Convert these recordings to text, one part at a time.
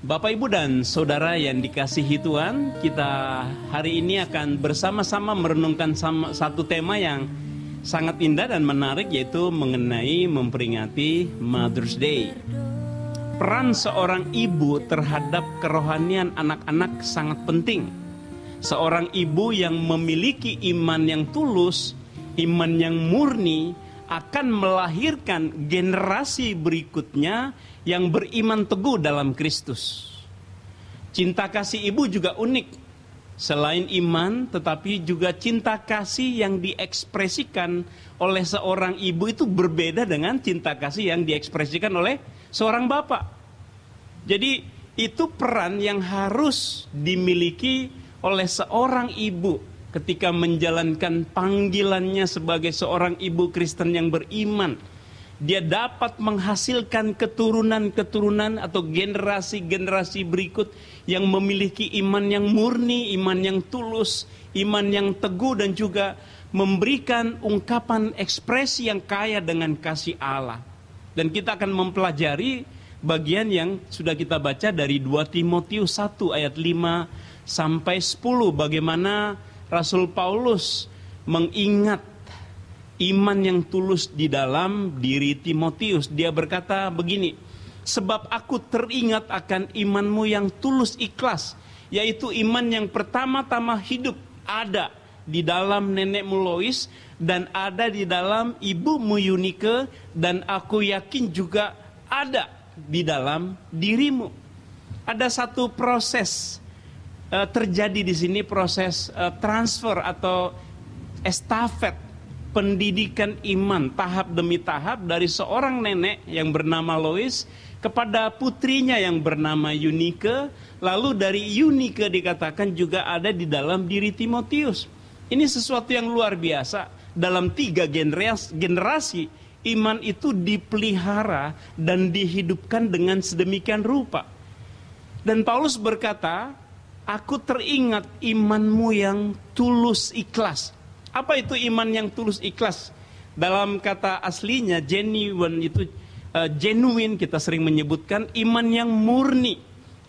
Bapak, Ibu, dan Saudara yang dikasihi Tuhan, kita hari ini akan bersama-sama merenungkan satu tema yang sangat indah dan menarik, yaitu mengenai memperingati Mother's Day. Peran seorang ibu terhadap kerohanian anak-anak sangat penting. Seorang ibu yang memiliki iman yang tulus, iman yang murni, akan melahirkan generasi berikutnya yang beriman teguh dalam Kristus. Cinta kasih ibu juga unik. Selain iman, tetapi juga cinta kasih yang diekspresikan oleh seorang ibu itu berbeda dengan cinta kasih yang diekspresikan oleh seorang bapak. Jadi itu peran yang harus dimiliki oleh seorang ibu ketika menjalankan panggilannya sebagai seorang ibu Kristen yang beriman. Dia dapat menghasilkan keturunan-keturunan atau generasi-generasi berikut yang memiliki iman yang murni, iman yang tulus, iman yang teguh, dan juga memberikan ungkapan ekspresi yang kaya dengan kasih Allah. Dan kita akan mempelajari bagian yang sudah kita baca dari 2 Timotius 1 ayat 5 sampai 10, bagaimana Rasul Paulus mengingat iman yang tulus di dalam diri Timotius. Dia berkata begini, sebab aku teringat akan imanmu yang tulus ikhlas, yaitu iman yang pertama-tama hidup ada di dalam nenekmu Lois dan ada di dalam ibumu Yunike, dan aku yakin juga ada di dalam dirimu. Ada satu proses terjadi di sini, proses transfer atau estafet pendidikan iman tahap demi tahap dari seorang nenek yang bernama Lois kepada putrinya yang bernama Yunike, lalu dari Yunike dikatakan juga ada di dalam diri Timotius. Ini sesuatu yang luar biasa. Dalam 3 generasi iman itu dipelihara dan dihidupkan dengan sedemikian rupa. Dan Paulus berkata, aku teringat imanmu yang tulus ikhlas. Apa itu iman yang tulus ikhlas? Dalam kata aslinya genuine, itu genuine kita sering menyebutkan iman yang murni,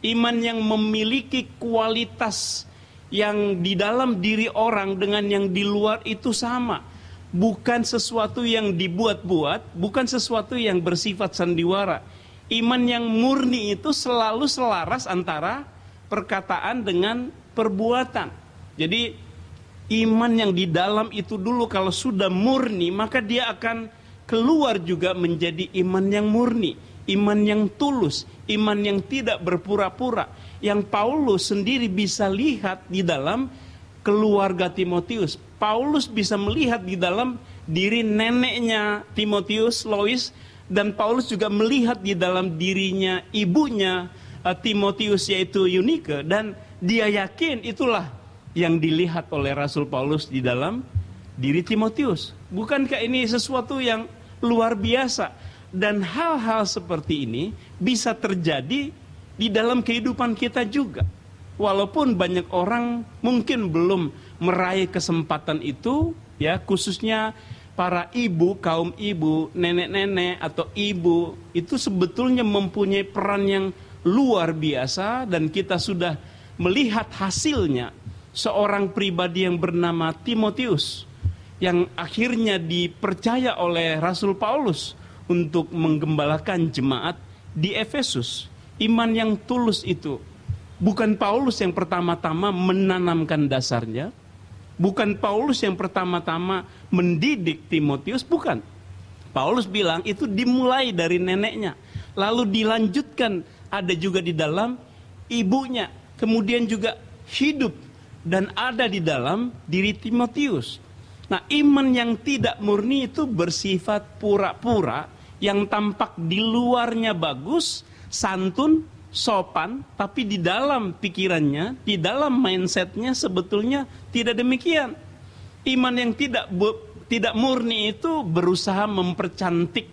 iman yang memiliki kualitas yang di dalam diri orang dengan yang di luar itu sama. Bukan sesuatu yang dibuat-buat, bukan sesuatu yang bersifat sandiwara. Iman yang murni itu selalu selaras antara perkataan dengan perbuatan. Jadi iman yang di dalam itu dulu kalau sudah murni, maka dia akan keluar juga menjadi iman yang murni, iman yang tulus, iman yang tidak berpura-pura. Yang Paulus sendiri bisa lihat di dalam keluarga Timotius. Paulus bisa melihat di dalam diri neneknya Timotius, Lois, dan Paulus juga melihat di dalam dirinya ibunya Timotius, yaitu Yunike, dan dia yakin itulah yang dilihat oleh Rasul Paulus di dalam diri Timotius. Bukankah ini sesuatu yang luar biasa? Dan hal-hal seperti ini bisa terjadi di dalam kehidupan kita juga. Walaupun banyak orang mungkin belum meraih kesempatan itu, ya, khususnya para ibu, kaum ibu, nenek-nenek atau ibu, itu sebetulnya mempunyai peran yang luar biasa, dan kita sudah melihat hasilnya. Seorang pribadi yang bernama Timotius yang akhirnya dipercaya oleh Rasul Paulus untuk menggembalakan jemaat di Efesus. Iman yang tulus itu bukan Paulus yang pertama-tama menanamkan dasarnya, bukan Paulus yang pertama-tama mendidik Timotius, bukan. Paulus bilang itu dimulai dari neneknya, lalu dilanjutkan ada juga di dalam ibunya, kemudian juga hidup dan ada di dalam diri Timotius. Nah, iman yang tidak murni itu bersifat pura-pura, yang tampak di luarnya bagus, santun, sopan, tapi di dalam pikirannya, di dalam mindsetnya sebetulnya tidak demikian. Iman yang tidak murni itu berusaha mempercantik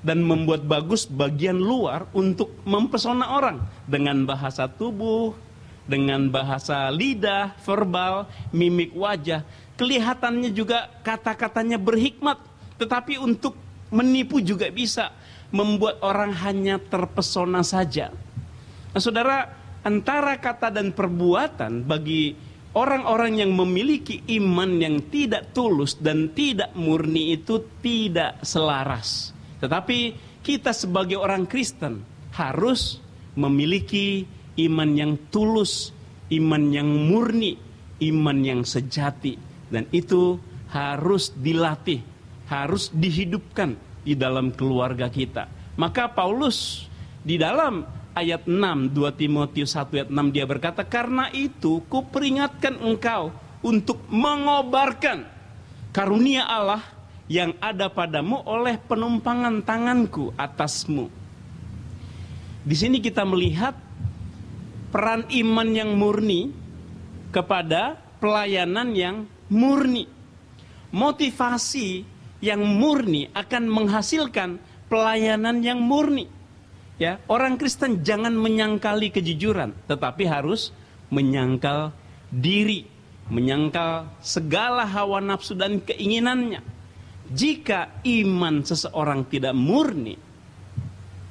dan membuat bagus bagian luar untuk mempesona orang dengan bahasa tubuh, dengan bahasa lidah, verbal, mimik wajah. Kelihatannya juga kata-katanya berhikmat, tetapi untuk menipu juga bisa membuat orang hanya terpesona saja. Nah, saudara, antara kata dan perbuatan bagi orang-orang yang memiliki iman yang tidak tulus dan tidak murni itu tidak selaras. Tetapi kita sebagai orang Kristen harus memiliki iman yang tulus, iman yang murni, iman yang sejati. Dan itu harus dilatih, harus dihidupkan di dalam keluarga kita. Maka Paulus di dalam ayat 6, 2 Timotius 1 ayat 6 dia berkata, karena itu kuperingatkan engkau untuk mengobarkan karunia Allah yang ada padamu oleh penumpangan tanganku atasmu. Di sini kita melihat peran iman yang murni kepada pelayanan yang murni. Motivasi yang murni akan menghasilkan pelayanan yang murni. Ya, orang Kristen jangan menyangkali kejujuran, tetapi harus menyangkal diri, menyangkal segala hawa nafsu dan keinginannya. Jika iman seseorang tidak murni,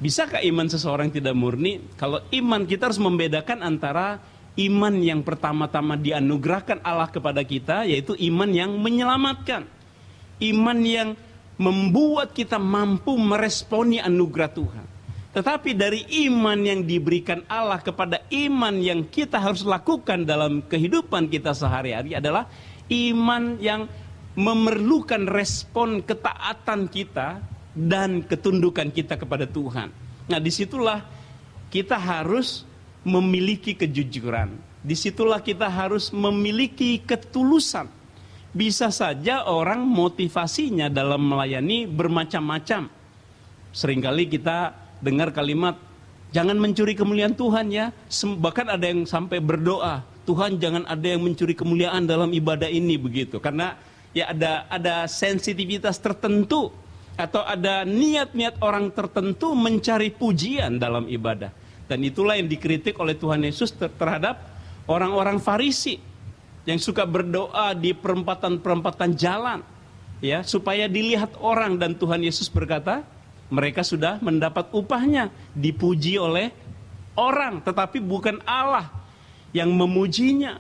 bisakah iman seseorang tidak murni? Kalau iman, kita harus membedakan antara iman yang pertama-tama dianugerahkan Allah kepada kita, yaitu iman yang menyelamatkan. Iman yang membuat kita mampu meresponi anugerah Tuhan. Tetapi dari iman yang diberikan Allah kepada iman yang kita harus lakukan dalam kehidupan kita sehari-hari adalah iman yang memerlukan respon ketaatan kita dan ketundukan kita kepada Tuhan. Nah, disitulah kita harus memiliki kejujuran. Disitulah kita harus memiliki ketulusan. Bisa saja orang motivasinya dalam melayani bermacam-macam. Seringkali kita dengar kalimat, jangan mencuri kemuliaan Tuhan ya. Bahkan ada yang sampai berdoa, Tuhan jangan ada yang mencuri kemuliaan dalam ibadah ini, begitu. Karena ya ada sensitivitas tertentu atau ada niat-niat orang tertentu mencari pujian dalam ibadah. Dan itulah yang dikritik oleh Tuhan Yesus terhadap orang-orang Farisi yang suka berdoa di perempatan-perempatan jalan, ya, supaya dilihat orang. Dan Tuhan Yesus berkata, mereka sudah mendapat upahnya, dipuji oleh orang, tetapi bukan Allah yang memujinya.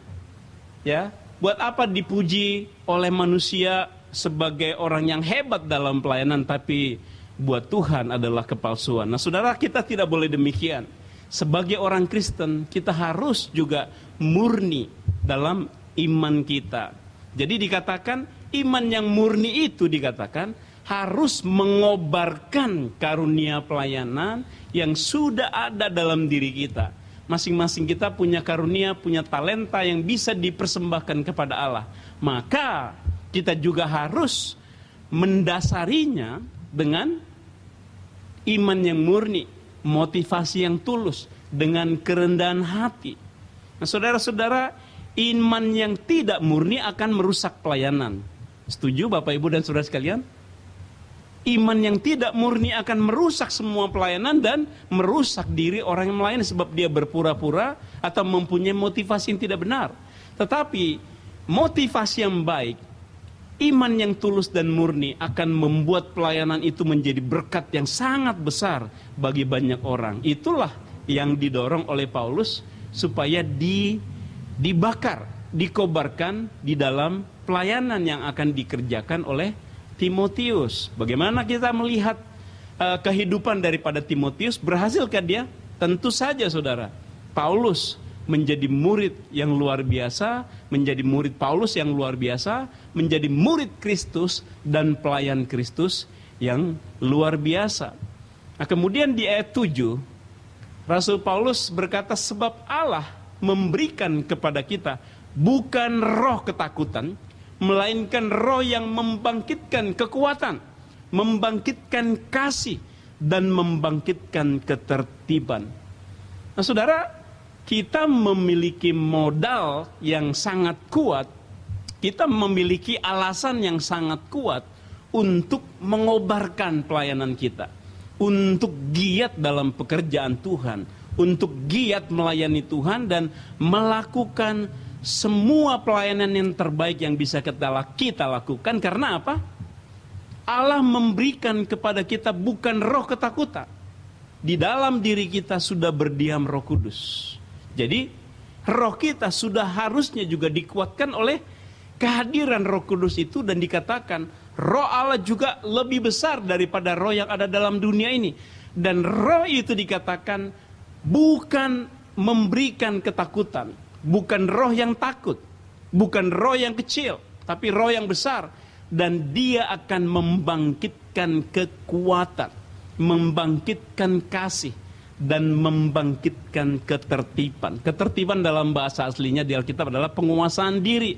Ya, buat apa dipuji oleh manusia sebagai orang yang hebat dalam pelayanan, tapi buat Tuhan adalah kepalsuan. Nah, saudara, kita tidak boleh demikian. Sebagai orang Kristen, kita harus juga murni dalam iman kita. Jadi dikatakan iman yang murni itu dikatakan harus mengobarkan karunia pelayanan yang sudah ada dalam diri kita. Masing-masing kita punya karunia, punya talenta yang bisa dipersembahkan kepada Allah. Maka kita juga harus mendasarinya dengan iman yang murni, motivasi yang tulus, dengan kerendahan hati. Nah, saudara-saudara, iman yang tidak murni akan merusak pelayanan. Setuju Bapak Ibu dan saudara sekalian? Iman yang tidak murni akan merusak semua pelayanan dan merusak diri orang yang melayani sebab dia berpura-pura atau mempunyai motivasi yang tidak benar. Tetapi motivasi yang baik, iman yang tulus dan murni akan membuat pelayanan itu menjadi berkat yang sangat besar bagi banyak orang. Itulah yang didorong oleh Paulus supaya dibakar, dikobarkan di dalam pelayanan yang akan dikerjakan oleh Timotius. Bagaimana kita melihat kehidupan daripada Timotius? Berhasilkah dia? Tentu saja, saudara. Paulus menjadi murid yang luar biasa, menjadi murid Paulus yang luar biasa, menjadi murid Kristus dan pelayan Kristus yang luar biasa. Nah, kemudian di ayat 7, Rasul Paulus berkata, sebab Allah memberikan kepada kita bukan roh ketakutan, melainkan roh yang membangkitkan kekuatan, membangkitkan kasih, dan membangkitkan ketertiban. Nah, saudara, kita memiliki modal yang sangat kuat, kita memiliki alasan yang sangat kuat untuk mengobarkan pelayanan kita, untuk giat dalam pekerjaan Tuhan, untuk giat melayani Tuhan dan melakukan semua pelayanan yang terbaik yang bisa kita lakukan. Karena apa? Allah memberikan kepada kita bukan roh ketakutan, di dalam diri kita sudah berdiam Roh Kudus. Jadi roh kita sudah harusnya juga dikuatkan oleh kehadiran Roh Kudus itu, dan dikatakan Roh Allah juga lebih besar daripada roh yang ada dalam dunia ini. Dan roh itu dikatakan bukan memberikan ketakutan, bukan roh yang takut, bukan roh yang kecil, tapi roh yang besar. Dan dia akan membangkitkan kekuatan, membangkitkan kasih, dan membangkitkan ketertiban. Ketertiban dalam bahasa aslinya di Alkitab adalah penguasaan diri.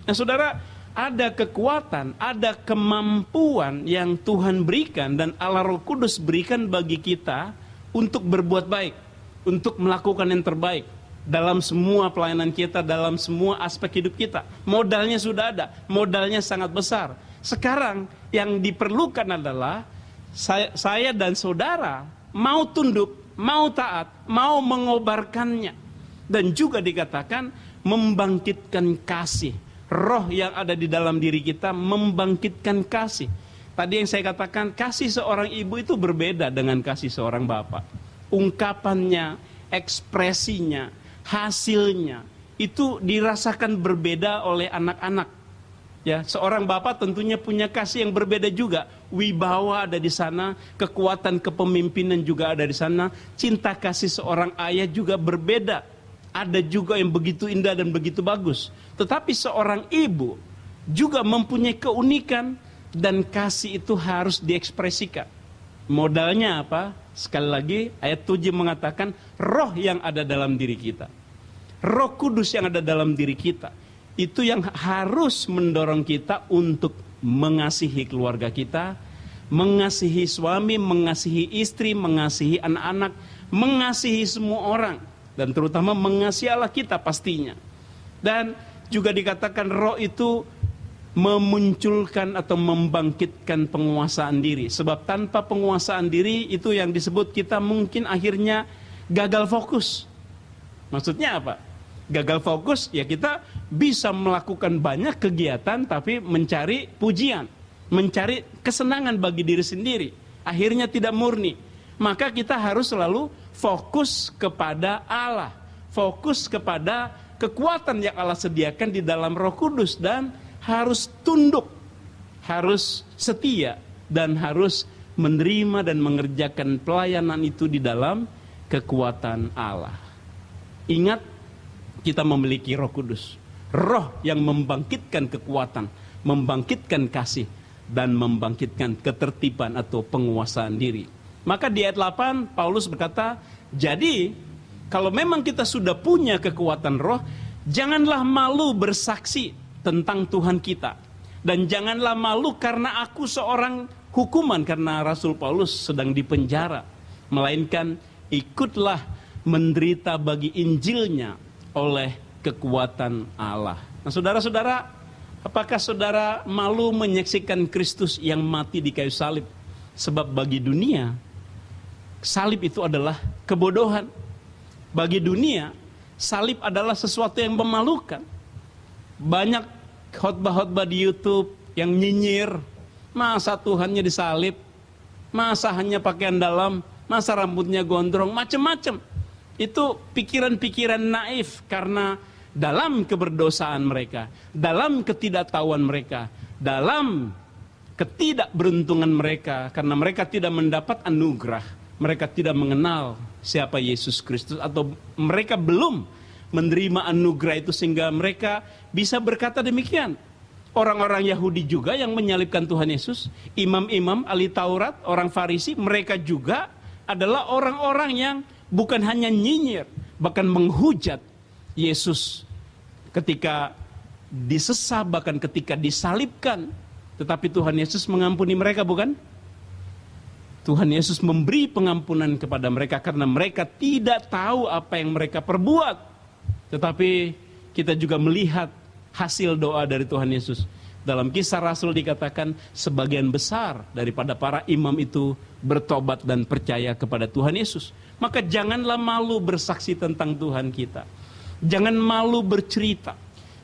Nah saudara, ada kekuatan, ada kemampuan yang Tuhan berikan dan Allah Roh Kudus berikan bagi kita untuk berbuat baik, untuk melakukan yang terbaik dalam semua pelayanan kita, dalam semua aspek hidup kita. Modalnya sudah ada, modalnya sangat besar. Sekarang yang diperlukan adalah saya dan saudara mau tunduk, mau taat, mau mengobarkannya. Dan juga dikatakan membangkitkan kasih. Roh yang ada di dalam diri kita membangkitkan kasih. Tadi yang saya katakan, kasih seorang ibu itu berbeda dengan kasih seorang bapak. Ungkapannya, ekspresinya, hasilnya itu dirasakan berbeda oleh anak-anak. Ya, seorang bapak tentunya punya kasih yang berbeda juga. Wibawa ada di sana, kekuatan kepemimpinan juga ada di sana, cinta kasih seorang ayah juga berbeda. Ada juga yang begitu indah dan begitu bagus. Tetapi seorang ibu juga mempunyai keunikan, dan kasih itu harus diekspresikan. Modalnya apa? Sekali lagi ayat 7 mengatakan roh yang ada dalam diri kita. Roh Kudus yang ada dalam diri kita. Itu yang harus mendorong kita untuk mengasihi keluarga kita, mengasihi suami, mengasihi istri, mengasihi anak-anak, mengasihi semua orang. Dan terutama mengasihi Allah kita pastinya. Dan juga dikatakan roh itu memunculkan atau membangkitkan penguasaan diri. Sebab tanpa penguasaan diri itu yang disebut kita mungkin akhirnya gagal fokus. Maksudnya apa? Gagal fokus ya kita bisa melakukan banyak kegiatan tapi mencari pujian, mencari kesenangan bagi diri sendiri. Akhirnya tidak murni. Maka kita harus selalu fokus kepada Allah, fokus kepada kekuatan yang Allah sediakan di dalam Roh Kudus, dan harus tunduk, harus setia, dan harus menerima dan mengerjakan pelayanan itu di dalam kekuatan Allah. Ingat, kita memiliki Roh Kudus, roh yang membangkitkan kekuatan, membangkitkan kasih, dan membangkitkan ketertiban atau penguasaan diri. Maka di ayat 8 Paulus berkata, jadi kalau memang kita sudah punya kekuatan roh, janganlah malu bersaksi tentang Tuhan kita. Dan janganlah malu karena aku seorang hukuman, karena Rasul Paulus sedang dipenjara. Melainkan ikutlah menderita bagi Injilnya oleh kekuatan Allah. Nah saudara-saudara, apakah saudara malu menyaksikan Kristus yang mati di kayu salib? Sebab bagi dunia, salib itu adalah kebodohan. Bagi dunia, salib adalah sesuatu yang memalukan. Banyak khotbah-khotbah di YouTube yang nyinyir, masa Tuhannya disalib, masa hanya pakaian dalam, masa rambutnya gondrong, macam-macam. Itu pikiran-pikiran naif karena dalam keberdosaan mereka, dalam ketidaktahuan mereka, dalam ketidakberuntungan mereka, karena mereka tidak mendapat anugerah, mereka tidak mengenal siapa Yesus Kristus, atau mereka belum menerima anugerah itu sehingga mereka bisa berkata demikian. Orang-orang Yahudi juga yang menyalibkan Tuhan Yesus, imam-imam ahli Taurat, orang Farisi, mereka juga adalah orang-orang yang bukan hanya nyinyir, bahkan menghujat Yesus ketika disesah, bahkan ketika disalibkan. Tetapi Tuhan Yesus mengampuni mereka, bukan? Tuhan Yesus memberi pengampunan kepada mereka karena mereka tidak tahu apa yang mereka perbuat. Tetapi kita juga melihat hasil doa dari Tuhan Yesus. Dalam Kisah Rasul dikatakan sebagian besar daripada para imam itu bertobat dan percaya kepada Tuhan Yesus. Maka janganlah malu bersaksi tentang Tuhan kita. Jangan malu bercerita.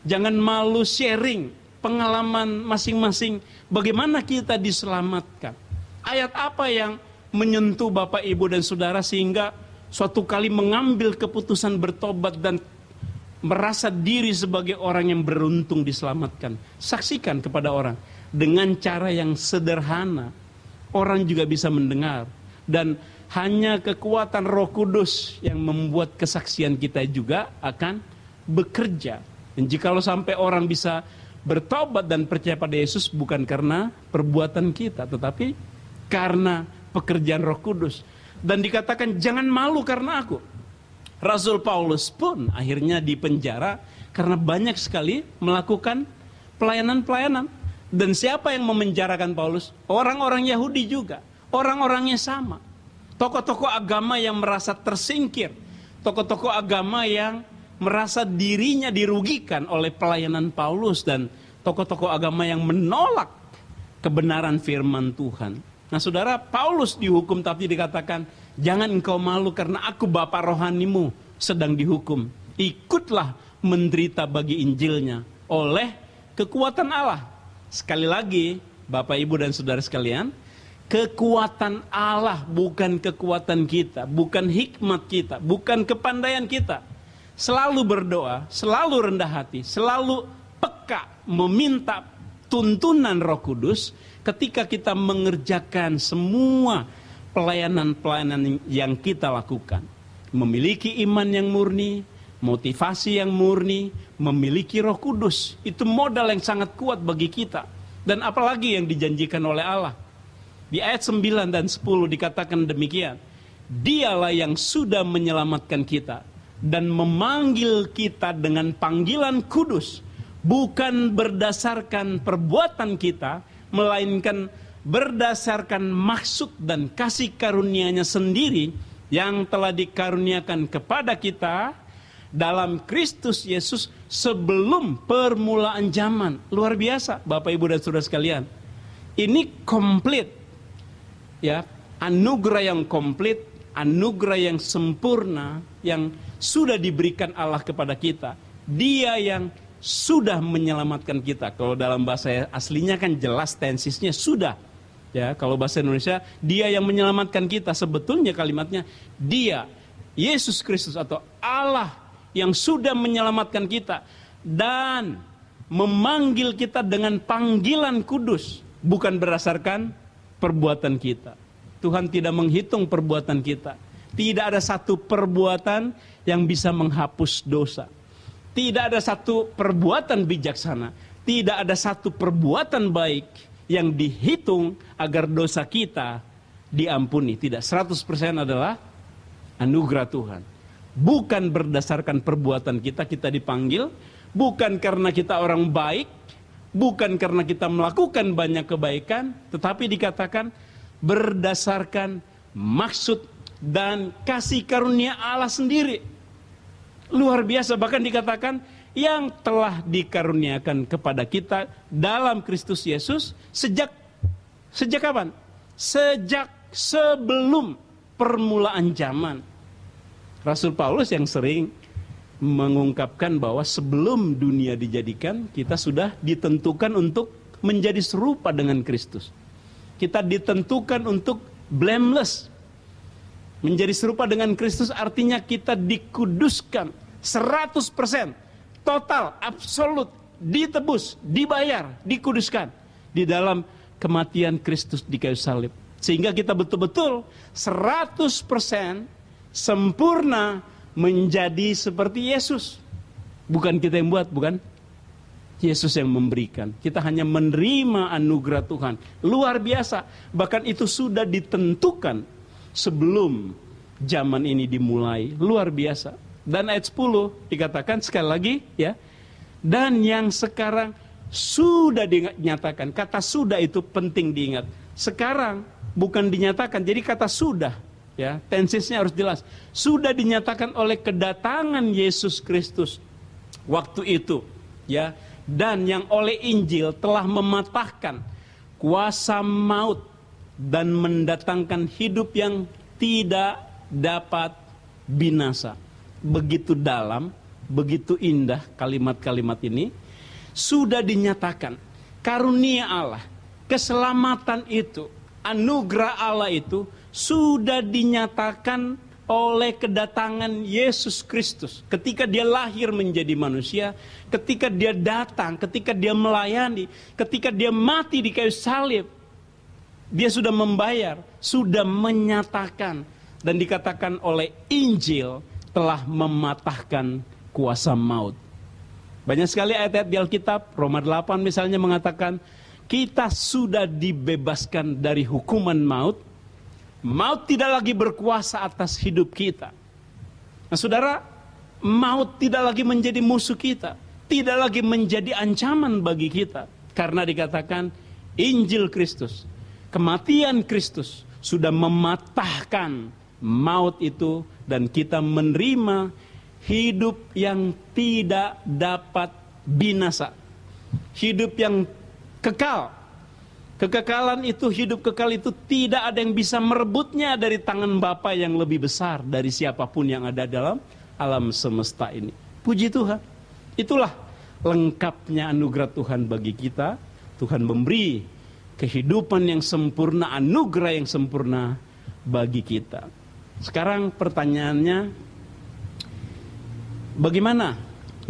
Jangan malu sharing pengalaman masing-masing bagaimana kita diselamatkan. Ayat apa yang menyentuh Bapak, Ibu, dan Saudara sehingga suatu kali mengambil keputusan bertobat dan merasa diri sebagai orang yang beruntung diselamatkan? Saksikan kepada orang dengan cara yang sederhana. Orang juga bisa mendengar, dan hanya kekuatan Roh Kudus yang membuat kesaksian kita juga akan bekerja. Dan jikalau sampai orang bisa bertobat dan percaya pada Yesus, bukan karena perbuatan kita, tetapi karena pekerjaan Roh Kudus. Dan dikatakan jangan malu karena aku. Rasul Paulus pun akhirnya dipenjara karena banyak sekali melakukan pelayanan-pelayanan. Dan siapa yang memenjarakan Paulus? Orang-orang Yahudi juga. Orang-orangnya sama. Tokoh-tokoh agama yang merasa tersingkir. Tokoh-tokoh agama yang merasa dirinya dirugikan oleh pelayanan Paulus, dan tokoh-tokoh agama yang menolak kebenaran firman Tuhan. Nah saudara, Paulus dihukum tapi dikatakan, jangan engkau malu karena aku Bapa rohanimu sedang dihukum. Ikutlah menderita bagi Injilnya oleh kekuatan Allah. Sekali lagi Bapak, Ibu, dan Saudara sekalian, kekuatan Allah, bukan kekuatan kita, bukan hikmat kita, bukan kepandaian kita. Selalu berdoa, selalu rendah hati, selalu peka meminta tuntunan Roh Kudus ketika kita mengerjakan semua pelayanan-pelayanan yang kita lakukan. Memiliki iman yang murni, motivasi yang murni, memiliki Roh Kudus, itu modal yang sangat kuat bagi kita. Dan apalagi yang dijanjikan oleh Allah. Di ayat 9 dan 10 dikatakan demikian, Dialah yang sudah menyelamatkan kita dan memanggil kita dengan panggilan kudus, bukan berdasarkan perbuatan kita, melainkan berdasarkan maksud dan kasih karunia-Nya sendiri yang telah dikaruniakan kepada kita dalam Kristus Yesus sebelum permulaan zaman. Luar biasa Bapak, Ibu, dan Saudara sekalian. Ini komplit, ya, anugerah yang komplit, anugerah yang sempurna yang sudah diberikan Allah kepada kita. Dia yang sudah menyelamatkan kita. Kalau dalam bahasa aslinya kan jelas tensisnya sudah. Ya, kalau bahasa Indonesia, Dia yang menyelamatkan kita. Sebetulnya kalimatnya Dia, Yesus Kristus atau Allah yang sudah menyelamatkan kita dan memanggil kita dengan panggilan kudus, bukan berdasarkan perbuatan kita. Tuhan tidak menghitung perbuatan kita. Tidak ada satu perbuatan yang bisa menghapus dosa. Tidak ada satu perbuatan bijaksana. Tidak ada satu perbuatan baik yang dihitung agar dosa kita diampuni. Tidak, 100% adalah anugerah Tuhan. Bukan berdasarkan perbuatan kita, kita dipanggil. Bukan karena kita orang baik. Bukan karena kita melakukan banyak kebaikan. Tetapi dikatakan berdasarkan maksud dan kasih karunia Allah sendiri. Luar biasa, bahkan dikatakan yang telah dikaruniakan kepada kita dalam Kristus Yesus sejak kapan? Sejak sebelum permulaan zaman. Rasul Paulus yang sering mengungkapkan bahwa sebelum dunia dijadikan, kita sudah ditentukan untuk menjadi serupa dengan Kristus. Kita ditentukan untuk blameless. Menjadi serupa dengan Kristus artinya kita dikuduskan 100%, total, absolut, ditebus, dibayar, dikuduskan di dalam kematian Kristus di kayu salib. Sehingga kita betul-betul 100% sempurna menjadi seperti Yesus. Bukan kita yang buat, bukan? Yesus yang memberikan. Kita hanya menerima anugerah Tuhan. Luar biasa. Bahkan itu sudah ditentukan sebelum zaman ini dimulai. Luar biasa. Dan ayat 10 dikatakan sekali lagi, ya. Dan yang sekarang sudah dinyatakan. Kata sudah itu penting diingat. Sekarang bukan dinyatakan. Jadi kata sudah, ya, tensisnya harus jelas. Sudah dinyatakan oleh kedatangan Yesus Kristus waktu itu, ya. Dan yang oleh Injil telah mematahkan kuasa maut dan mendatangkan hidup yang tidak dapat binasa. Begitu dalam, begitu indah kalimat-kalimat ini. Sudah dinyatakan karunia Allah, keselamatan itu, anugerah Allah itu sudah dinyatakan oleh kedatangan Yesus Kristus. Ketika dia lahir menjadi manusia, ketika dia datang, ketika dia melayani, ketika dia mati di kayu salib, dia sudah membayar, sudah menyatakan, dan dikatakan oleh Injil telah mematahkan kuasa maut. Banyak sekali ayat-ayat di Alkitab, Roma 8 misalnya mengatakan, kita sudah dibebaskan dari hukuman maut. Maut tidak lagi berkuasa atas hidup kita. Nah saudara, maut tidak lagi menjadi musuh kita. Tidak lagi menjadi ancaman bagi kita. Karena dikatakan Injil Kristus, kematian Kristus sudah mematahkan maut itu. Dan kita menerima hidup yang tidak dapat binasa. Hidup yang kekal. Kekekalan itu, hidup kekal itu tidak ada yang bisa merebutnya dari tangan Bapa yang lebih besar dari siapapun yang ada dalam alam semesta ini. Puji Tuhan. Itulah lengkapnya anugerah Tuhan bagi kita. Tuhan memberi kehidupan yang sempurna, anugerah yang sempurna bagi kita. Sekarang pertanyaannya, bagaimana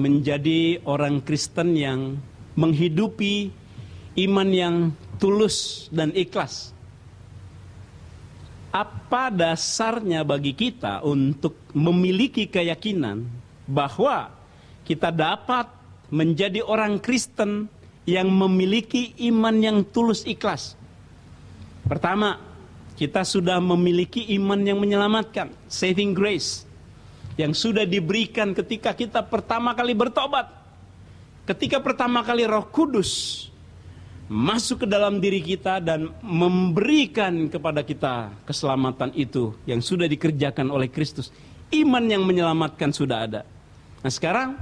menjadi orang Kristen yang menghidupi iman yang tulus dan ikhlas? Apa dasarnya bagi kita untuk memiliki keyakinan bahwa kita dapat menjadi orang Kristen yang memiliki iman yang tulus ikhlas? Pertama, kita sudah memiliki iman yang menyelamatkan, saving grace, yang sudah diberikan ketika kita pertama kali bertobat. Ketika pertama kali Roh Kudus masuk ke dalam diri kita dan memberikan kepada kita keselamatan itu yang sudah dikerjakan oleh Kristus. Iman yang menyelamatkan sudah ada. Nah sekarang,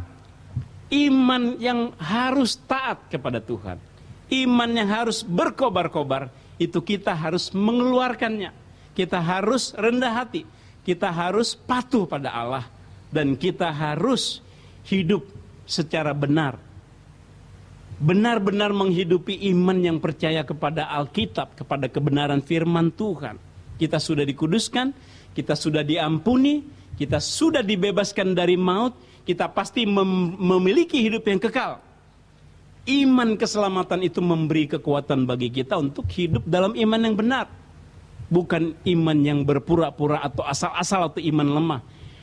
iman yang harus taat kepada Tuhan, iman yang harus berkobar-kobar, itu kita harus mengeluarkannya. Kita harus rendah hati, kita harus patuh pada Allah, dan kita harus hidup secara benar. Benar-benar menghidupi iman yang percaya kepada Alkitab, kepada kebenaran firman Tuhan. Kita sudah dikuduskan, kita sudah diampuni, kita sudah dibebaskan dari maut, kita pasti memiliki hidup yang kekal. Iman keselamatan itu memberi kekuatan bagi kita untuk hidup dalam iman yang benar. Bukan iman yang berpura-pura atau asal-asal atau iman lemah.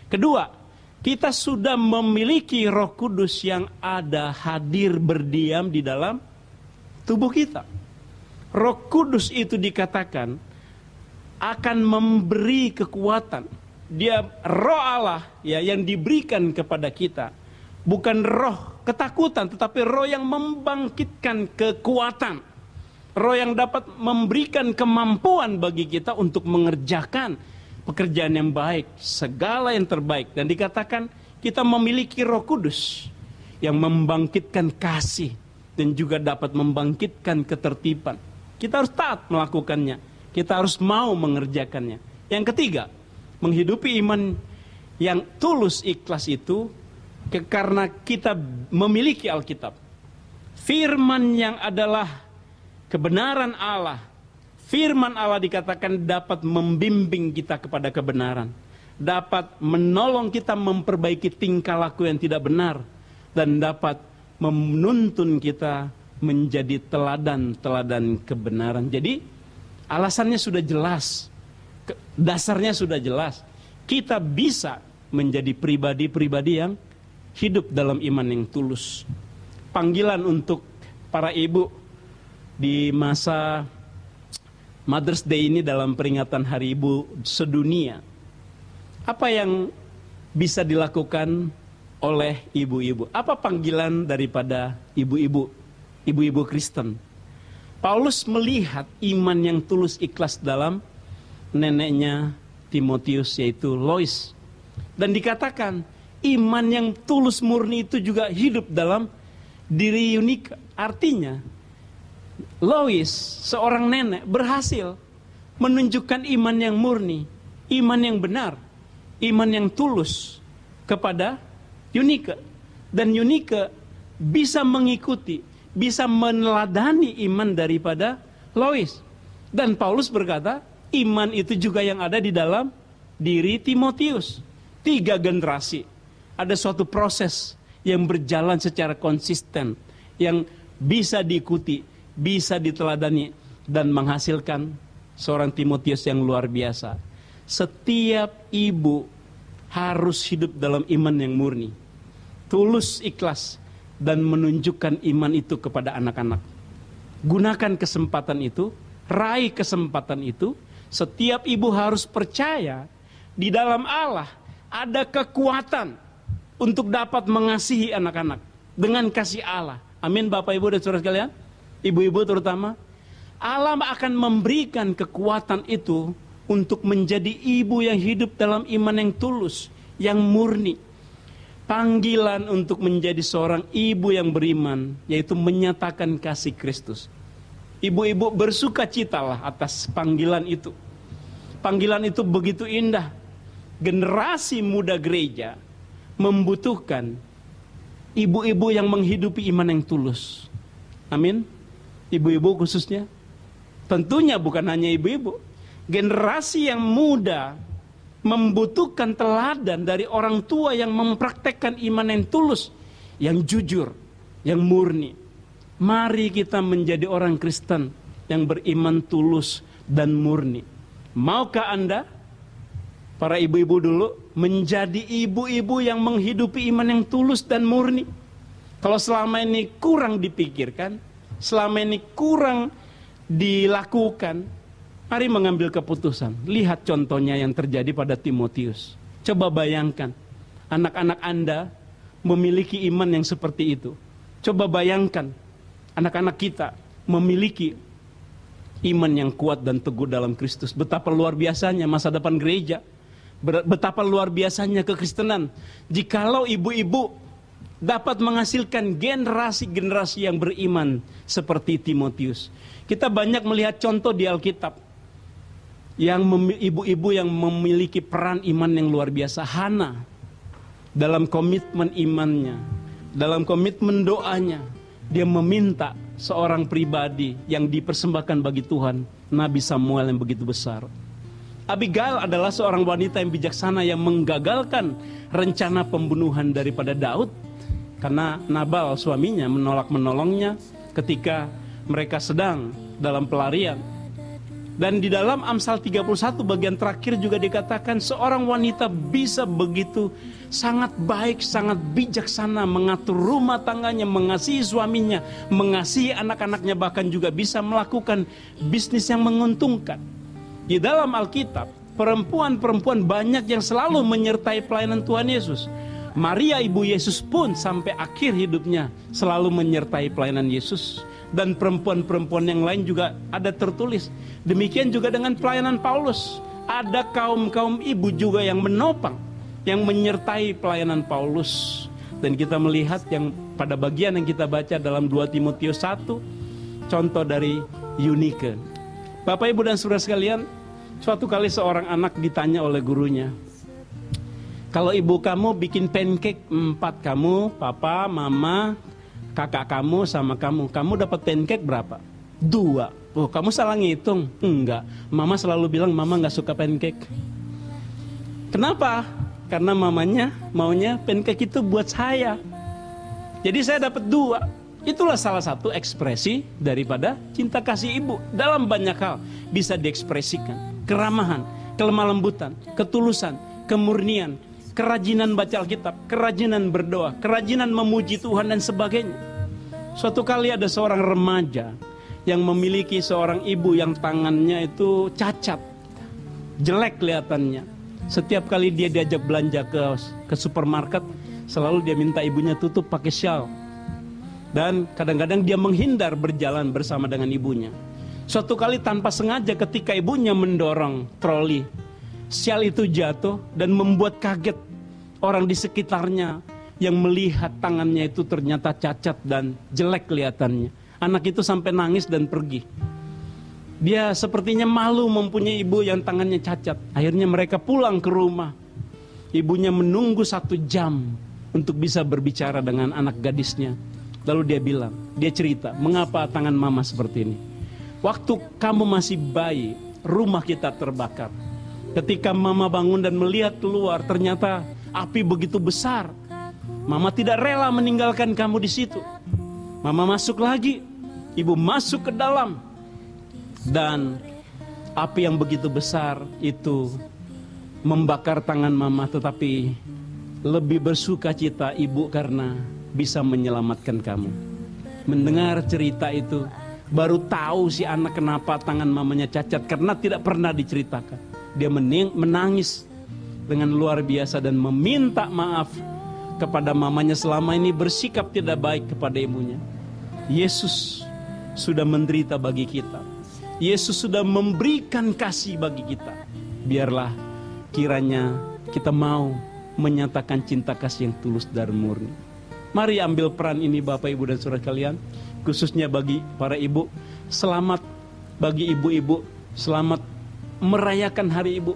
Kedua, kita sudah memiliki Roh Kudus yang ada, hadir, berdiam di dalam tubuh kita. Roh Kudus itu dikatakan akan memberi kekuatan. Dia Roh Allah ya yang diberikan kepada kita. Bukan roh ketakutan, tetapi roh yang membangkitkan kekuatan. Roh yang dapat memberikan kemampuan bagi kita untuk mengerjakan pekerjaan yang baik, segala yang terbaik. Dan dikatakan kita memiliki Roh Kudus yang membangkitkan kasih dan juga dapat membangkitkan ketertiban. Kita harus taat melakukannya. Kita harus mau mengerjakannya. Yang ketiga, menghidupi iman yang tulus ikhlas itu karena kita memiliki Alkitab. Firman yang adalah kebenaran Allah. Firman Allah dikatakan dapat membimbing kita kepada kebenaran. Dapat menolong kita memperbaiki tingkah laku yang tidak benar. Dan dapat menuntun kita menjadi teladan-teladan kebenaran. Jadi alasannya sudah jelas. Dasarnya sudah jelas. Kita bisa menjadi pribadi-pribadi yang hidup dalam iman yang tulus. Panggilan untuk para ibu di masa Mother's Day ini dalam peringatan Hari Ibu sedunia. Apa yang bisa dilakukan oleh ibu-ibu? Apa panggilan daripada ibu-ibu, ibu-ibu Kristen? Paulus melihat iman yang tulus ikhlas dalam neneknya Timotius, yaitu Lois. Dan dikatakan iman yang tulus murni itu juga hidup dalam diri Yunika. Artinya Lois, seorang nenek, berhasil menunjukkan iman yang murni, iman yang benar, iman yang tulus kepada Yunika. Dan Yunika bisa mengikuti, bisa meneladani iman daripada Lois. Dan Paulus berkata, iman itu juga yang ada di dalam diri Timotius. 3 generasi. Ada suatu proses yang berjalan secara konsisten, yang bisa diikuti, bisa diteladani, dan menghasilkan seorang Timotius yang luar biasa. Setiap ibu harus hidup dalam iman yang murni, tulus, ikhlas, dan menunjukkan iman itu kepada anak-anak. Gunakan kesempatan itu, raih kesempatan itu. Setiap ibu harus percaya di dalam Allah ada kekuatan untuk dapat mengasihi anak-anak dengan kasih Allah. Amin, Bapak Ibu dan saudara sekalian, ibu-ibu terutama. Allah akan memberikan kekuatan itu untuk menjadi ibu yang hidup dalam iman yang tulus, yang murni. Panggilan untuk menjadi seorang ibu yang beriman, yaitu menyatakan kasih Kristus. Ibu-ibu bersukacitalah atas panggilan itu. Panggilan itu begitu indah. Generasi muda gereja membutuhkan ibu-ibu yang menghidupi iman yang tulus. Amin. Ibu-ibu khususnya. Tentunya bukan hanya ibu-ibu. Generasi yang muda membutuhkan teladan dari orang tua yang mempraktekkan iman yang tulus, yang jujur, yang murni. Mari kita menjadi orang Kristen yang beriman tulus dan murni. Maukah Anda, para ibu-ibu dulu, menjadi ibu-ibu yang menghidupi iman yang tulus dan murni? Kalau selama ini kurang dipikirkan, selama ini kurang dilakukan, mari mengambil keputusan. Lihat contohnya yang terjadi pada Timotius. Coba bayangkan, anak-anak Anda memiliki iman yang seperti itu. Coba bayangkan, anak-anak kita memiliki iman yang kuat dan teguh dalam Kristus. Betapa luar biasanya masa depan gereja. Betapa luar biasanya kekristenan. Jikalau ibu-ibu dapat menghasilkan generasi-generasi yang beriman seperti Timotius. Kita banyak melihat contoh di Alkitab. Ibu-ibu yang memiliki peran iman yang luar biasa. Hana, dalam komitmen imannya, dalam komitmen doanya, dia meminta seorang pribadi yang dipersembahkan bagi Tuhan, Nabi Samuel yang begitu besar. Abigail adalah seorang wanita yang bijaksana yang menggagalkan rencana pembunuhan daripada Daud, karena Nabal suaminya menolak menolongnya ketika mereka sedang dalam pelarian. Dan di dalam Amsal 31 bagian terakhir juga dikatakan seorang wanita bisa begitu sangat baik, sangat bijaksana mengatur rumah tangganya, mengasihi suaminya, mengasihi anak-anaknya, bahkan juga bisa melakukan bisnis yang menguntungkan. Di dalam Alkitab, perempuan-perempuan banyak yang selalu menyertai pelayanan Tuhan Yesus. Maria ibu Yesus pun sampai akhir hidupnya selalu menyertai pelayanan Yesus. Dan perempuan-perempuan yang lain juga ada tertulis. Demikian juga dengan pelayanan Paulus. Ada kaum-kaum ibu juga yang menopang, yang menyertai pelayanan Paulus. Dan kita melihat yang pada bagian yang kita baca dalam 2 Timotius 1, contoh dari Eunike. Bapak, Ibu, dan saudara sekalian, suatu kali seorang anak ditanya oleh gurunya, kalau ibu kamu bikin pancake 4, kamu, papa, mama, kakak kamu sama kamu dapat pancake berapa? 2. Oh, kamu salah ngitung? Enggak. Mama selalu bilang mama nggak suka pancake. Kenapa? Karena mamanya maunya pancake itu buat saya. Jadi saya dapat 2. Itulah salah satu ekspresi daripada cinta kasih ibu. Dalam banyak hal bisa diekspresikan. Keramahan, kelemah lembutan, ketulusan, kemurnian, kerajinan baca Alkitab, kerajinan berdoa, kerajinan memuji Tuhan dan sebagainya. Suatu kali ada seorang remaja yang memiliki seorang ibu yang tangannya itu cacat, jelek kelihatannya. Setiap kali dia diajak belanja ke supermarket, selalu dia minta ibunya tutup pakai shawl. Dan kadang-kadang dia menghindar berjalan bersama dengan ibunya. Suatu kali tanpa sengaja ketika ibunya mendorong troli, shawl itu jatuh dan membuat kaget orang di sekitarnya yang melihat tangannya itu ternyata cacat dan jelek kelihatannya. Anak itu sampai nangis dan pergi. Dia sepertinya malu mempunyai ibu yang tangannya cacat. Akhirnya mereka pulang ke rumah. Ibunya menunggu 1 jam untuk bisa berbicara dengan anak gadisnya. Lalu dia cerita, mengapa tangan mama seperti ini? Waktu kamu masih bayi, rumah kita terbakar. Ketika mama bangun dan melihat keluar, ternyata api begitu besar. Mama tidak rela meninggalkan kamu di situ. Mama masuk lagi, ibu masuk ke dalam. Dan api yang begitu besar itu membakar tangan mama, tetapi lebih bersuka cita ibu karena bisa menyelamatkan kamu. Mendengar cerita itu, baru tahu si anak kenapa tangan mamanya cacat, karena tidak pernah diceritakan. Dia menangis dengan luar biasa dan meminta maaf kepada mamanya selama ini bersikap tidak baik kepada ibunya. Yesus sudah menderita bagi kita. Yesus sudah memberikan kasih bagi kita. Biarlah kiranya kita mau menyatakan cinta kasih yang tulus dan murni. Mari ambil peran ini Bapak Ibu dan Saudara kalian, khususnya bagi para ibu. Selamat bagi ibu-ibu, selamat merayakan hari ibu.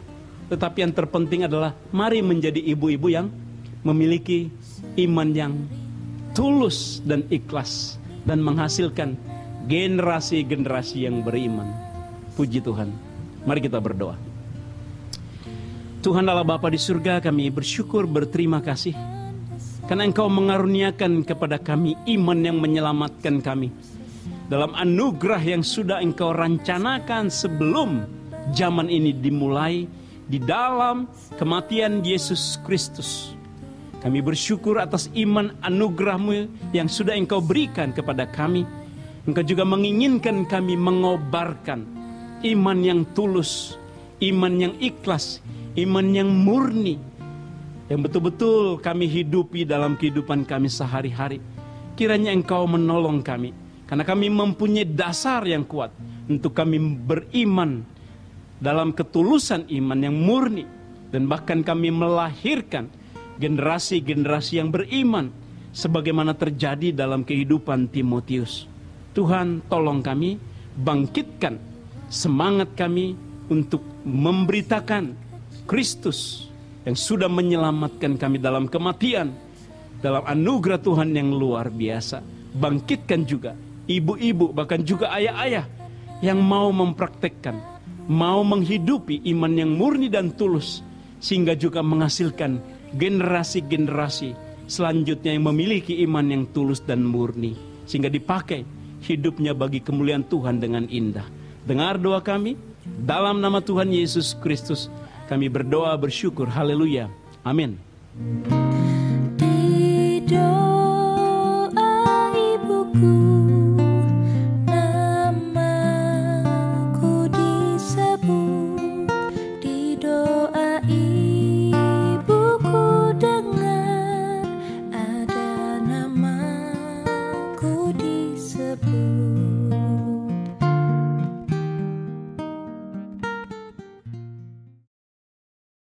Tetapi yang terpenting adalah mari menjadi ibu-ibu yang memiliki iman yang tulus dan ikhlas dan menghasilkan generasi-generasi yang beriman. Puji Tuhan. Mari kita berdoa. Tuhan Allah Bapa di surga, kami bersyukur, berterima kasih karena Engkau mengaruniakan kepada kami iman yang menyelamatkan kami dalam anugerah yang sudah Engkau rancanakan sebelum zaman ini dimulai di dalam kematian Yesus Kristus. Kami bersyukur atas iman anugerah-Mu yang sudah Engkau berikan kepada kami. Engkau juga menginginkan kami mengobarkan iman yang tulus, iman yang ikhlas, iman yang murni, yang betul-betul kami hidupi dalam kehidupan kami sehari-hari. Kiranya Engkau menolong kami, karena kami mempunyai dasar yang kuat untuk kami beriman dalam ketulusan iman yang murni, dan bahkan kami melahirkan generasi-generasi yang beriman sebagaimana terjadi dalam kehidupan Timotius. Tuhan, tolong kami, bangkitkan semangat kami untuk memberitakan Kristus yang sudah menyelamatkan kami dalam kematian, dalam anugerah Tuhan yang luar biasa. Bangkitkan juga ibu-ibu, bahkan juga ayah-ayah yang mau mempraktekkan, mau menghidupi iman yang murni dan tulus, sehingga juga menghasilkan generasi-generasi selanjutnya yang memiliki iman yang tulus dan murni, sehingga dipakai hidupnya bagi kemuliaan Tuhan dengan indah. Dengar doa kami, dalam nama Tuhan Yesus Kristus kami berdoa bersyukur. Haleluya. Amin. Di doa ibuku